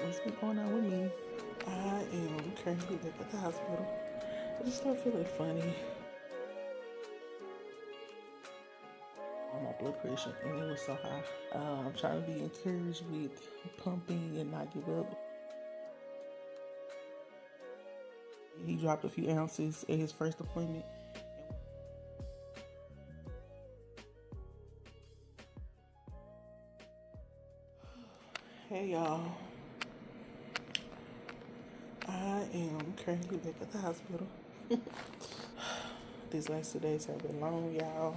What's been going on with me? I am currently back at the hospital. I just start feeling funny. My blood pressure, and it was so high. I'm trying to be encouraged with pumping and not give up. He dropped a few ounces at his first appointment. Hey y'all, I am currently back at the hospital. These last 2 days have been long, y'all.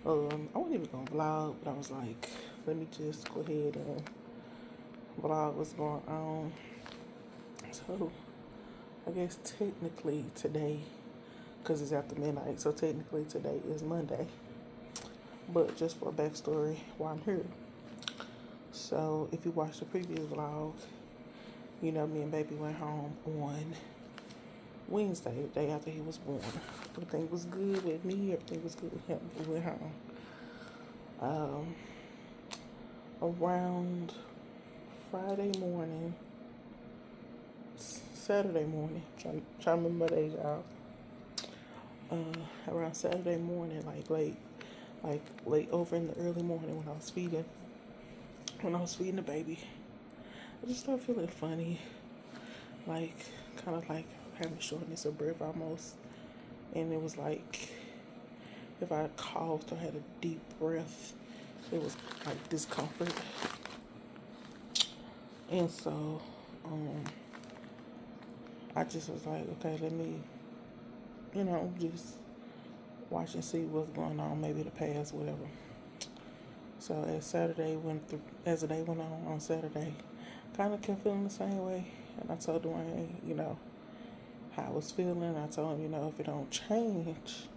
I wasn't even gonna vlog, but I was like, let me just go ahead and vlog what's going on. So, I guess technically today, because it's after midnight, so technically today is Monday. But just for a backstory, why I'm here. So, if you watched the previous vlog, you know me and baby went home on Wednesday, the day after he was born. Everything was good with me, everything was good with him. We went home. Around Friday morning, Saturday morning, trying to remember my days, y'all. Around Saturday morning, late over in the early morning when I was feeding the baby, I just started feeling funny, kind of like having shortness of breath almost, and it was like if I coughed or had a deep breath, it was like discomfort, and so I just was like, okay, let me, just watch and see what's going on, maybe the past, whatever. So as the day went on Saturday, kind of kept feeling the same way. And I told Dwayne, how I was feeling. I told him, if it don't change,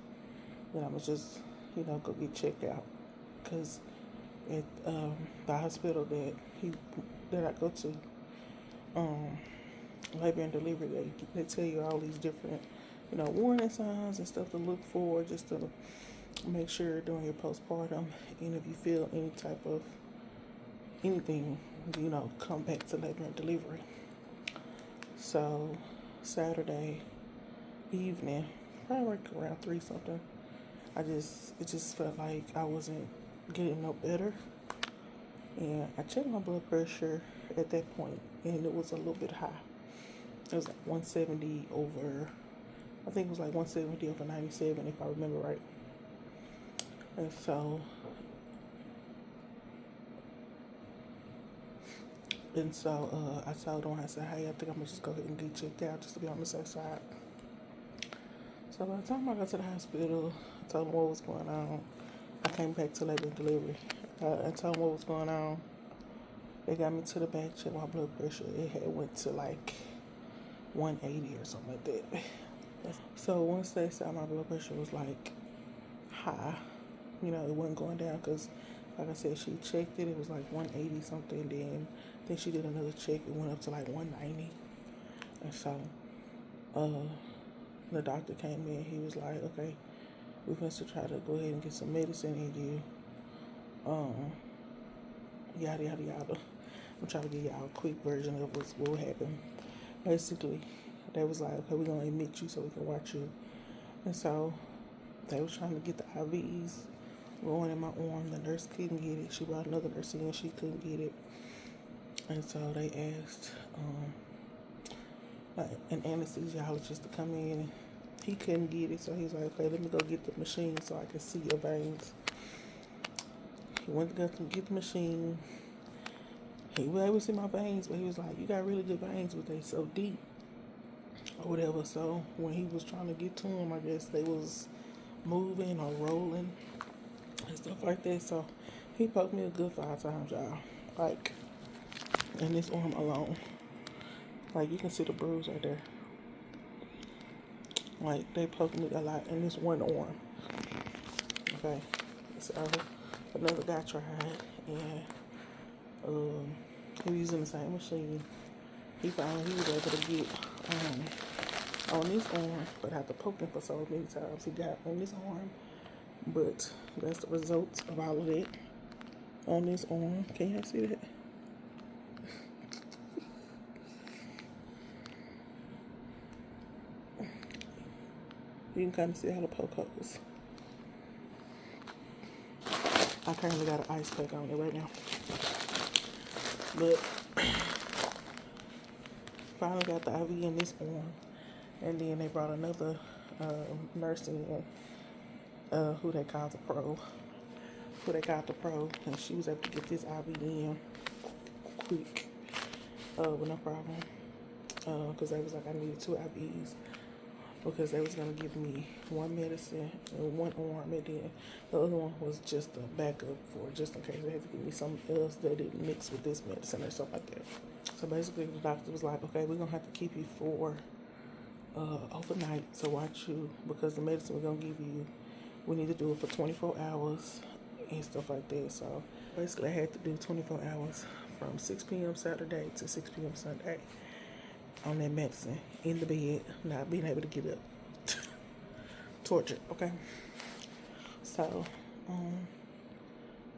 then I'm going to just, go get checked out. Because at the hospital that I go to, labor and delivery, they tell you all these different, warning signs and stuff to look for, just to make sure during your postpartum, and if you feel any type of anything, come back to labor and delivery. So Saturday evening, probably around 3 something, it just felt like I wasn't getting no better, and I checked my blood pressure at that point, and it was a little bit high. It was like 170 over, I think it was like 170 over 97 if I remember right. And so I told him, I said, hey, I think I'm gonna just go ahead and get checked out just to be on the safe side. So by the time I got to the hospital, I told them what was going on. I came back to labor and delivery. I told them what was going on. They got me to the back, checked my blood pressure. It had went to like 180 or something like that. So once they saw my blood pressure was like high, it wasn't going down, because like I said, she checked it. It was like 180 something. Then she did another check. It went up to like 190. And so the doctor came in. He was like, okay, we're going to try to go ahead and get some medicine in you. Yada, yada, yada. I'm trying to give y'all a quick version of what happened. Basically, they was like, okay, we're going to admit you so we can watch you. And so they was trying to get the IVs going in my arm. The nurse couldn't get it. She brought another nurse in. She couldn't get it. And so they asked an anesthesiologist to come in. He couldn't get it, so he was like, okay, let me go get the machine so I can see your veins. He went to go get the machine. He was able to see my veins, but he was like, you got really good veins, but they so deep or whatever. So when he was trying to get to them, I guess they was moving or rolling and stuff like that. So he poked me a good 5 times, y'all. Like, in this arm alone. Like, you can see the bruise right there. Like, they poked me a lot in this one arm. Okay. So another guy tried, and he was using the same machine. He found he was able to get on this arm, but had to poke him for so many times. He got on this arm, but that's the results of all of it on this arm. Can y'all see that? You can kind of see how the poke holes. I currently got an ice pack on it right now. But finally got the IV in this one. And then they brought another nurse in, who they called the pro. And she was able to get this IV in quick, with no problem. Because they was like, I needed 2 IVs. Because they was going to give me one medicine and one arm, and then the other one was just a backup for just in case they had to give me something else that didn't mix with this medicine or something like that. So basically the doctor was like, okay, we're going to have to keep you for overnight to watch you, because the medicine we're going to give you, we need to do it for 24 hours and stuff like that. So basically I had to do 24 hours from 6 p.m. Saturday to 6 p.m. Sunday. On that medicine, in the bed, not being able to get up. Torture, okay? So,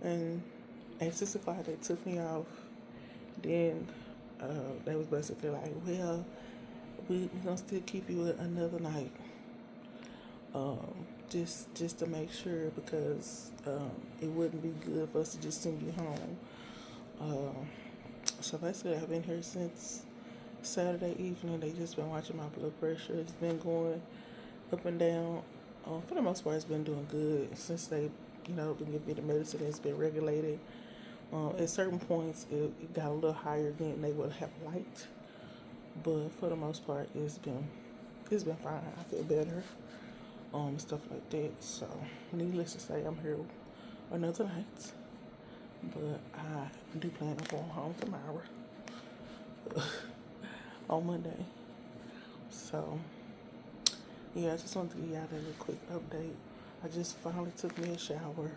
and at 6 o'clock, they took me off. Then, they was basically like, well, we're gonna still keep you another night. Just to make sure, because, it wouldn't be good for us to just send you home. So basically, I've been here since Saturday evening. They just been watching my blood pressure. It's been going up and down. For the most part, it's been doing good since they, been giving me the medicine. It's been regulated. At certain points, it got a little higher than they would have liked, but for the most part, it's been fine. I feel better. Stuff like that. So, needless to say, I'm here another night, but I do plan on going home tomorrow. On Monday. So, yeah, I just wanted to give y'all a quick update. I just finally took me a shower.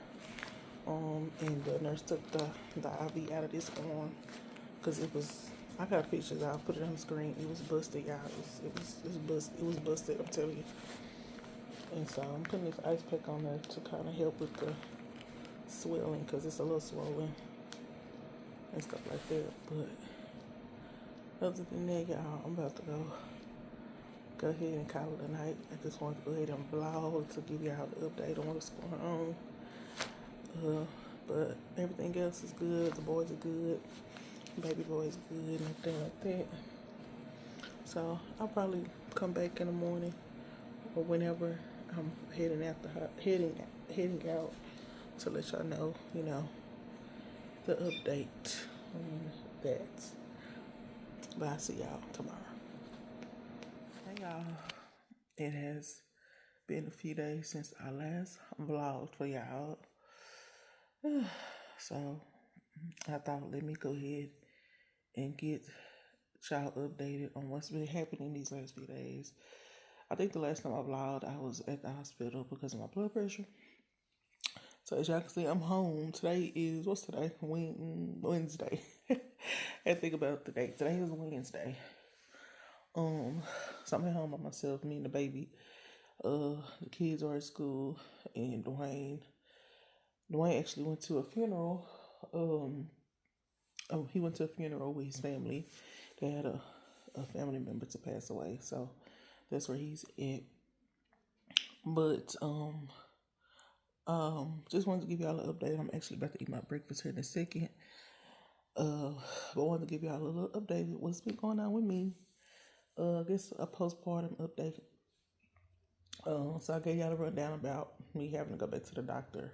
And the nurse took the IV out of this arm, because I got pictures. I'll put it on the screen. It was busted, y'all. It was busted, I'm telling you. And so I'm putting this ice pack on there to kind of help with the swelling, because it's a little swollen and stuff like that. But other than that, y'all, I'm about to go ahead and call it a night. I just wanted to go ahead and vlog to give y'all the update on what's going on. But everything else is good. The boys are good. Baby boy's good and everything like that. So I'll probably come back in the morning or whenever I'm heading out to let y'all know, the update on that. But I'll see y'all tomorrow. Hey y'all, it has been a few days since I last vlogged for y'all. So I thought, let me go ahead and get y'all updated on what's been happening these last few days. I think the last time I vlogged, I was at the hospital because of my blood pressure. So as y'all can see, I'm home. Today is, what's today? Wednesday. I think about the date. Today is Wednesday. So I'm at home by myself, me and the baby. The kids are at school, and Dwayne actually went to a funeral. He went to a funeral with his family. They had a family member to pass away, so that's where he's at. But just wanted to give y'all an update. I'm actually about to eat my breakfast here in a second. But I wanted to give y'all a little update of what's been going on with me. I guess a postpartum update. So I gave y'all a rundown about me having to go back to the doctor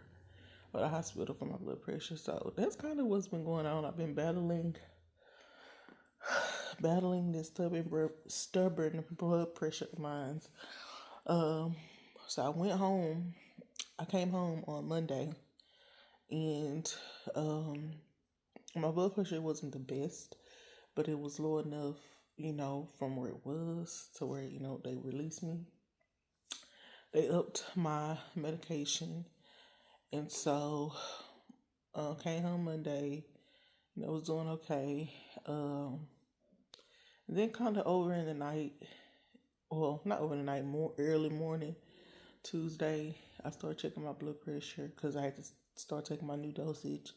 or the hospital for my blood pressure. So that's kind of what's been going on. I've been battling this stubborn blood pressure of mine. So I went home. I came home on Monday, and my blood pressure wasn't the best, but it was low enough, from where it was to where, they released me. They upped my medication, and so came home Monday, was doing okay. Then kind of over in the night, well, not over the night, more early morning, Tuesday, I started checking my blood pressure because I had to start taking my new dosage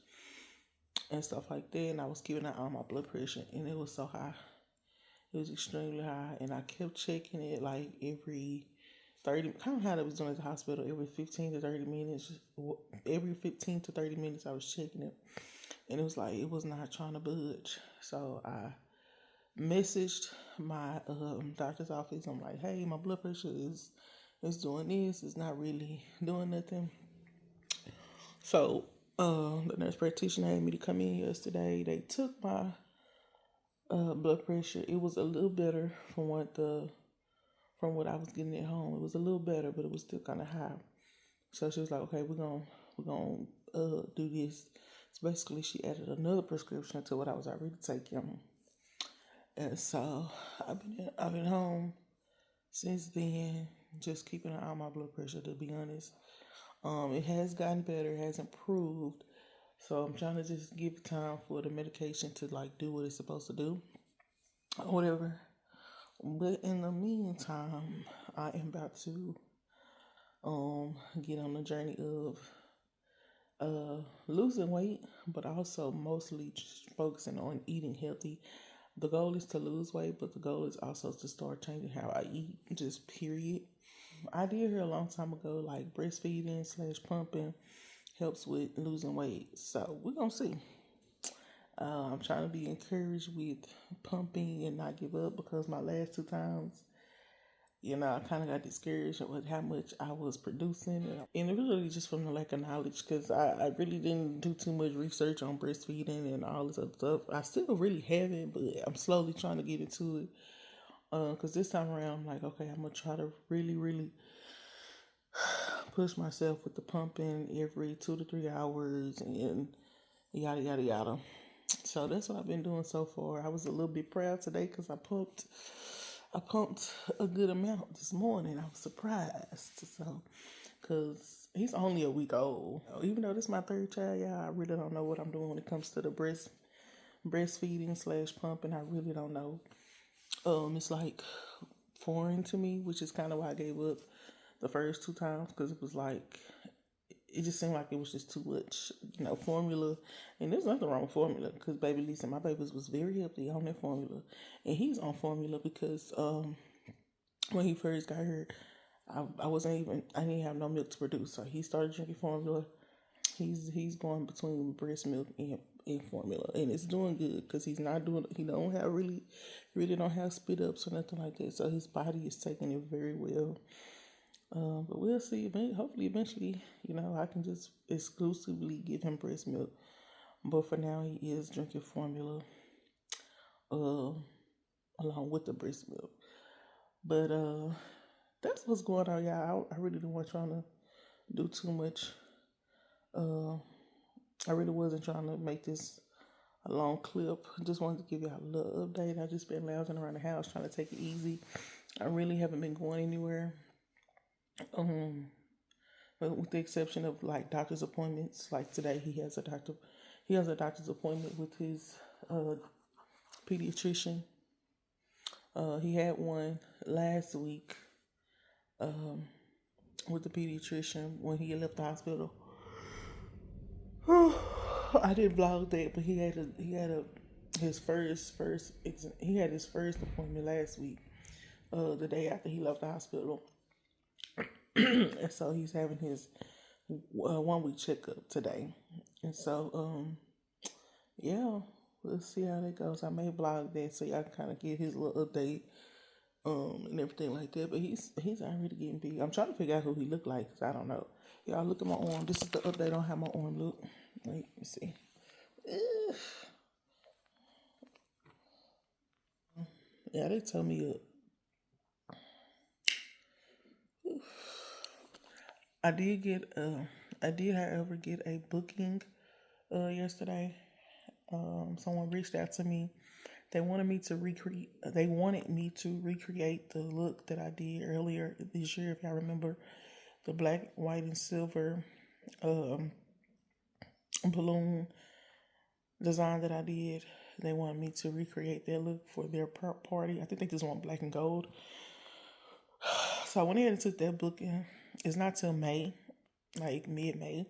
and stuff like that. And I was keeping an eye on my blood pressure, and it was so high. It was extremely high, and I kept checking it like every 30, kind of how they was doing at the hospital, every 15 to 30 minutes. Every 15 to 30 minutes, I was checking it. And it was like, it was not trying to budge. So I messaged my doctor's office. I'm like, hey, my blood pressure is doing this. It's not really doing nothing. So the nurse practitioner had me to come in yesterday. They took my blood pressure. It was a little better from what I was getting at home. It was a little better, but it was still kind of high. So she was like, okay, we're gonna do this. So basically, she added another prescription to what I was already taking. And so I've been home since then, just keeping an eye on my blood pressure, to be honest. It has gotten better, it has improved. So I'm trying to just give time for the medication to like do what it's supposed to do, or whatever. But in the meantime, I am about to get on the journey of losing weight, but also mostly just focusing on eating healthy. The goal is to lose weight, but the goal is also to start changing how I eat, just period. I did hear a long time ago, like breastfeeding / pumping helps with losing weight. So we're going to see. I'm trying to be encouraged with pumping and not give up, because my last 2 times, I kind of got discouraged with how much I was producing. And it was really just from the lack of knowledge, because I really didn't do too much research on breastfeeding and all this other stuff. I still really haven't, but I'm slowly trying to get into it. Because this time around, I'm like, okay, I'm going to try to really, really push myself with the pumping every 2 to 3 hours and yada, yada, yada. So that's what I've been doing so far. I was a little bit proud today because I pumped a good amount this morning. I was surprised. So, because he's only a week old. Even though this is my 3rd child, I really don't know what I'm doing when it comes to the breastfeeding / pumping. I really don't know. It's like foreign to me, which is kind of why I gave up the first 2 times, because it was like, it just seemed like it was just too much, formula. And there's nothing wrong with formula, because baby Lisa, my babies was very healthy on that formula. And he's on formula because when he first got here, I didn't have no milk to produce. So he started drinking formula. He's going between breast milk and formula, and it's doing good, because he don't have really don't have spit ups or nothing like that. So his body is taking it very well. But we'll see. Hopefully, eventually, I can just exclusively give him breast milk. But for now, he is drinking formula, along with the breast milk. But that's what's going on, y'all. I really wasn't trying to do too much. I really wasn't trying to make this a long clip. I just wanted to give y'all a little update. I just been lounging around the house trying to take it easy. I really haven't been going anywhere. But with the exception of like doctor's appointments, like today he has a doctor's appointment with his pediatrician. He had one last week with the pediatrician when he left the hospital. I didn't vlog that, but he had his first appointment last week, the day after he left the hospital. And so he's having his 1 week checkup today. And so, we'll see how that goes. I may vlog that so y'all can kind of get his little update and everything like that. But he's already getting big. I'm trying to figure out who he look like, because I don't know. Y'all look at my arm. This is the update on how my arm look. Wait, let me see. Yeah, they told me I did, however, get a booking yesterday. Someone reached out to me. They wanted me to recreate the look that I did earlier this year, if y'all remember, the black, white, and silver balloon design that I did. They wanted me to recreate that look for their party. I think they just want black and gold. So I went ahead and took that booking. It's not till May, like mid-May,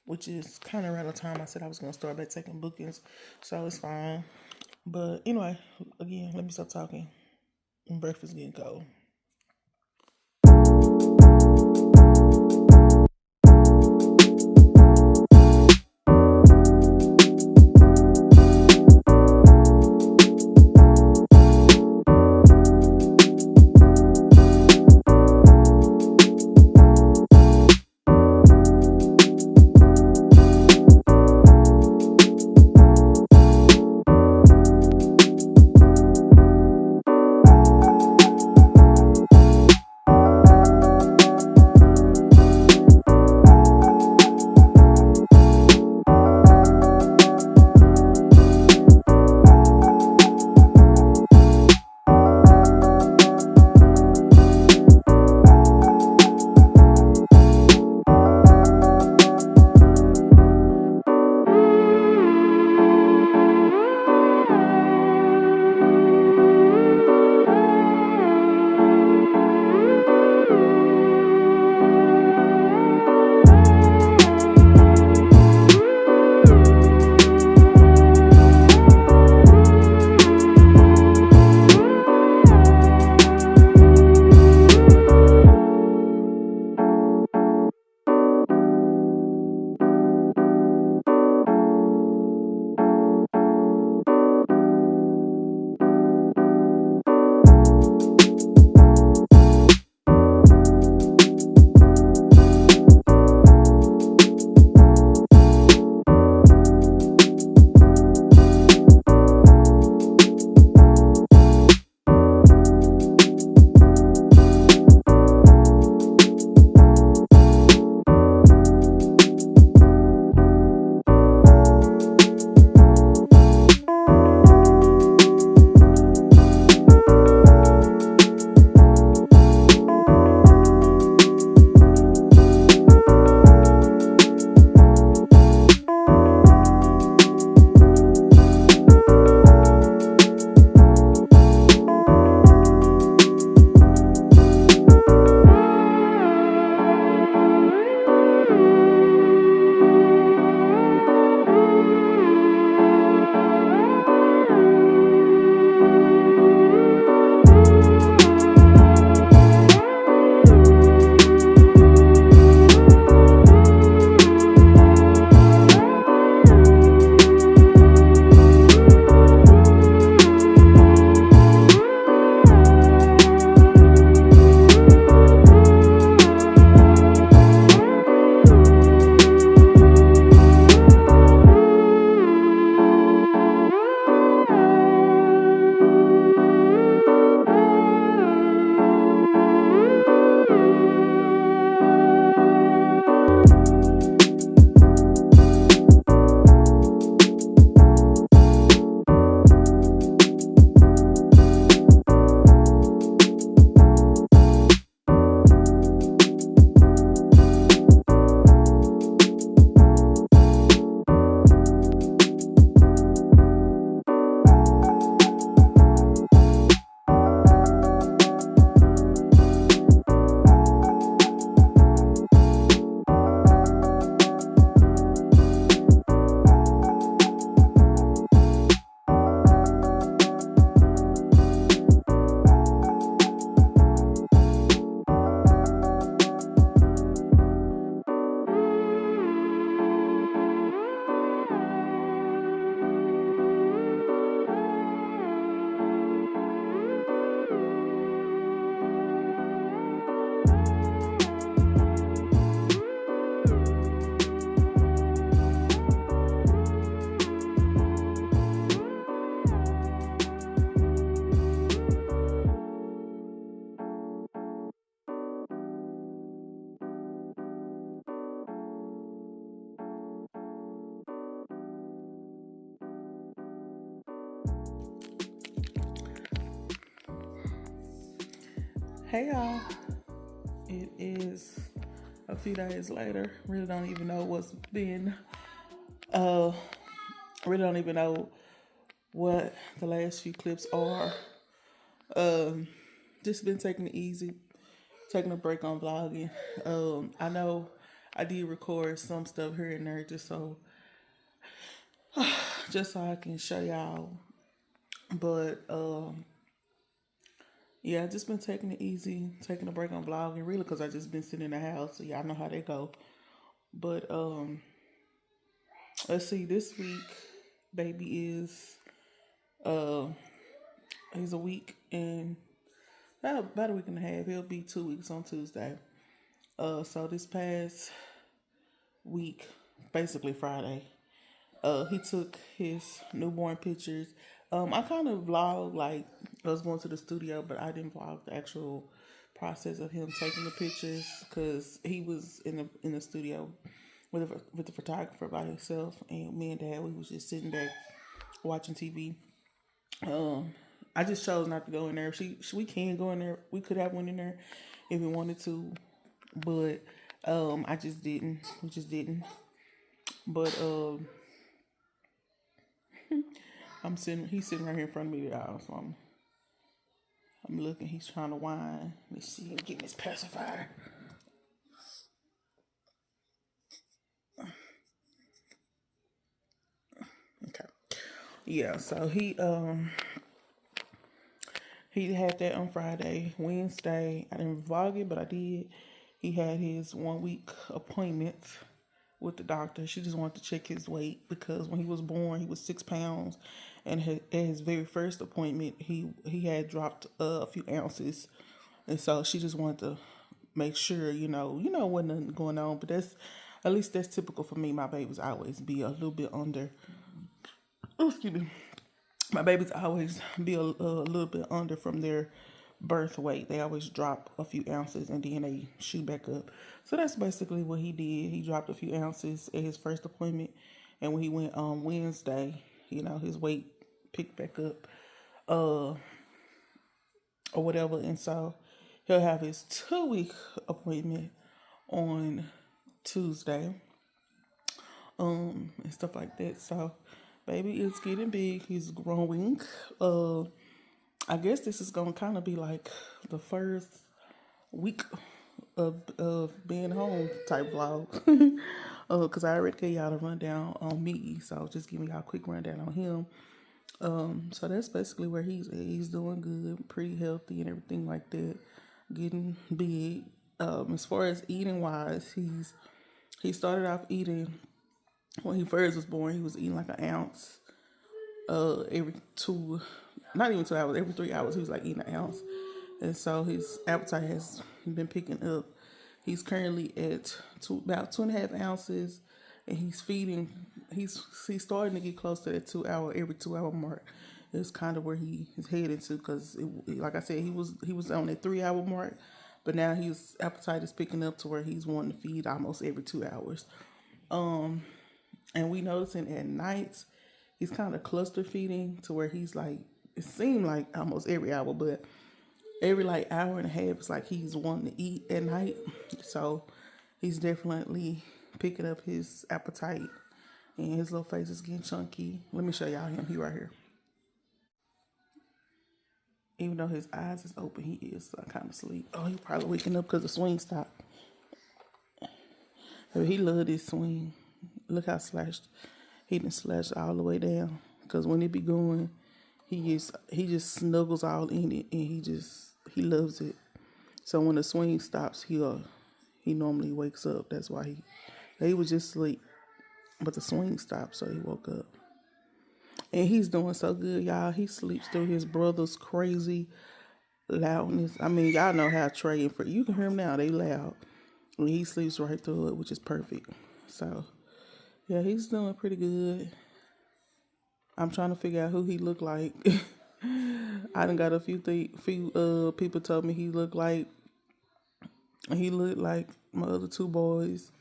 which is kind of around the time I said I was going to start back taking bookings. So it's fine. But anyway, again, let me stop talking. Breakfast getting cold. Hey y'all, it is a few days later. Really don't even know what's been, really don't even know what the last few clips are. Just been taking it easy, taking a break on vlogging. I know I did record some stuff here and there just so I can show y'all. But yeah, I just been taking it easy, taking a break on vlogging, really, because I just been sitting in the house, so y'all know how they go. But let's see, this week, baby is he's a week and about a week and a half. He'll be 2 weeks on Tuesday. So this past week, basically Friday, he took his newborn pictures. I kind of vlogged like I was going to the studio, but I didn't vlog the actual process of him taking the pictures because he was in the studio with the photographer by himself, and me and Dad, we was just sitting back watching TV. I just chose not to go in there. We can go in there. We could have went in there if we wanted to, but I just didn't. We just didn't. But he's sitting right here in front of me, y'all. So I'm looking. He's trying to whine. Let me see him getting his pacifier. Okay. Yeah. So he had that on Friday. Wednesday, I didn't vlog it, but I did. He had his 1 week appointment with the doctor. She just wanted to check his weight because when he was born, he was 6 pounds, and at his very first appointment, he had dropped a few ounces, and so she just wanted to make sure, wasn't nothing going on. But at least that's typical for me. My babies always be a little bit under. Oh, excuse me. My babies always be a little bit under from their birth weight. They always drop a few ounces and then they shoot back up. So that's basically what he did. He dropped a few ounces at his first appointment, and when he went on Wednesday, his weight picked back up, or whatever. And so he'll have his 2 week appointment on Tuesday, and stuff like that. So baby is getting big. He's growing. I guess this is gonna kind of be like the first week of being home type vlog. Cause I already gave y'all the rundown on me, so just giving y'all a quick rundown on him. So that's basically where he's at. He's doing good, pretty healthy and everything like that, getting big. As far as eating wise, he started off eating when he first was born. He was eating like an ounce every not even 2 hours, every 3 hours he was like eating an ounce. And so his appetite has been picking up. He's currently at about 2.5 ounces, and he's feeding. He's starting to get close to that every 2 hour mark. It's kind of where he is headed to, because like I said, he was on that 3 hour mark, but now his appetite is picking up to where he's wanting to feed almost every 2 hours. And we noticing at night he's kind of cluster feeding to where he's like, it seemed like almost every hour, but every like hour and a half, it's like he's wanting to eat at night. So he's definitely picking up his appetite, and his little face is getting chunky. Let me show y'all him. He right here. Even though his eyes is open, he is kind of asleep. Oh, he probably waking up because the swing stopped. He loved his swing. Look how he done slashed all the way down. Because when it be going, he just snuggles all in it, and he loves it. So when the swing stops, he normally wakes up. That's why he was just asleep, but the swing stopped, so he woke up. And he's doing so good, y'all. He sleeps through his brother's crazy loudness. I mean, y'all know how Trey and you can hear him now. They loud. And he sleeps right through it, which is perfect. So yeah, he's doing pretty good. I'm trying to figure out who he look like. I done got a few people told me he looked like my other 2 boys.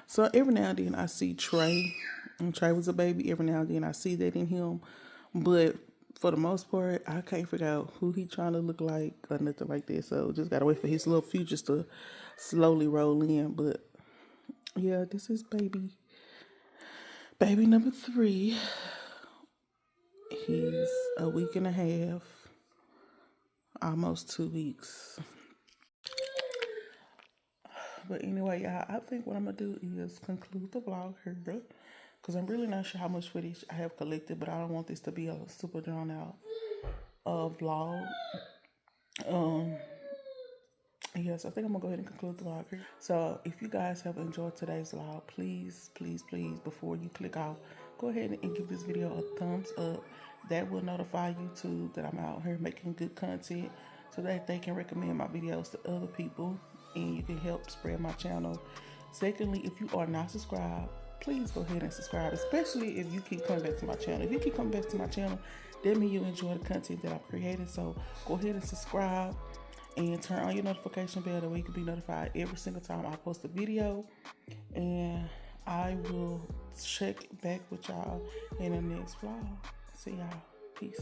So every now and then I see Trey, and Trey was a baby. Every now and then I see that in him, but for the most part, I can't figure out who he trying to look like or nothing like that. So just gotta wait for his little futures to slowly roll in. But yeah, this is baby number 3. He's a week and a half, almost 2 weeks. But anyway, y'all, I think what I'm gonna do is conclude the vlog here, because I'm really not sure how much footage I have collected, but I don't want this to be a super drawn out vlog. Yes, I think I'm gonna go ahead and conclude the vlog here. So if you guys have enjoyed today's vlog, please, please, please, before you click off, go ahead and give this video a thumbs up. That will notify YouTube that I'm out here making good content so that they can recommend my videos to other people and you can help spread my channel. Secondly, if you are not subscribed, please go ahead and subscribe, especially if you keep coming back to my channel. If you keep coming back to my channel, that means you enjoy the content that I've created. So go ahead and subscribe and turn on your notification bell, that way you can be notified every single time I post a video. And I will check back with y'all in the next vlog. See y'all. Peace.